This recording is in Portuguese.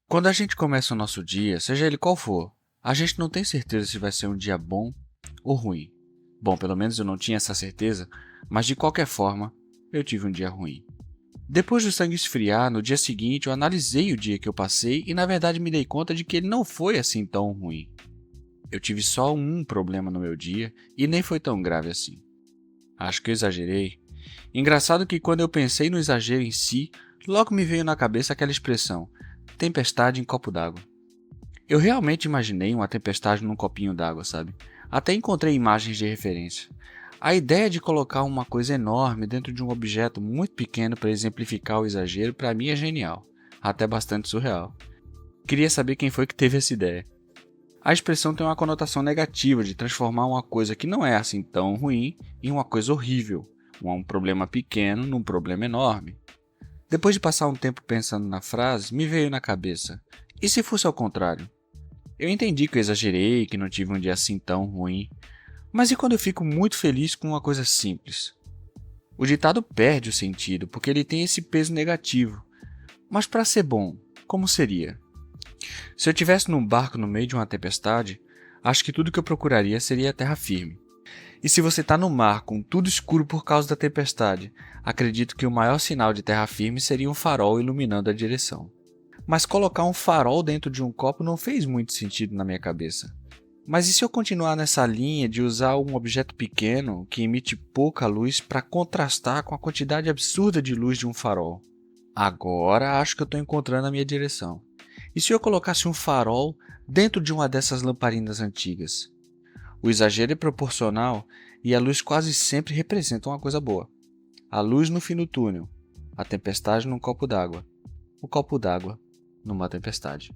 Quando a gente começa o nosso dia, seja ele qual for, a gente não tem certeza se vai ser um dia bom ou ruim. Bom, pelo menos eu não tinha essa certeza, mas de qualquer forma, eu tive um dia ruim. Depois do sangue esfriar, no dia seguinte eu analisei o dia que eu passei e na verdade me dei conta de que ele não foi assim tão ruim. Eu tive só um problema no meu dia e nem foi tão grave assim. Acho que eu exagerei. Engraçado que quando eu pensei no exagero em si, logo me veio na cabeça aquela expressão, tempestade em copo d'água. Eu realmente imaginei uma tempestade num copinho d'água, sabe? Até encontrei imagens de referência. A ideia de colocar uma coisa enorme dentro de um objeto muito pequeno para exemplificar o exagero para mim é genial, até bastante surreal. Queria saber quem foi que teve essa ideia. A expressão tem uma conotação negativa de transformar uma coisa que não é assim tão ruim em uma coisa horrível, um problema pequeno num problema enorme. Depois de passar um tempo pensando na frase, me veio na cabeça: e se fosse ao contrário? Eu entendi que eu exagerei, que não tive um dia assim tão ruim, mas e quando eu fico muito feliz com uma coisa simples? O ditado perde o sentido porque ele tem esse peso negativo. Mas para ser bom, como seria? Se eu estivesse num barco no meio de uma tempestade, acho que tudo que eu procuraria seria a terra firme. E se você está no mar com tudo escuro por causa da tempestade, acredito que o maior sinal de terra firme seria um farol iluminando a direção. Mas colocar um farol dentro de um copo não fez muito sentido na minha cabeça. Mas e se eu continuar nessa linha de usar um objeto pequeno que emite pouca luz para contrastar com a quantidade absurda de luz de um farol? Agora acho que eu estou encontrando a minha direção. E se eu colocasse um farol dentro de uma dessas lamparinas antigas? O exagero é proporcional e a luz quase sempre representa uma coisa boa. A luz no fim do túnel, a tempestade num copo d'água, o copo d'água numa tempestade.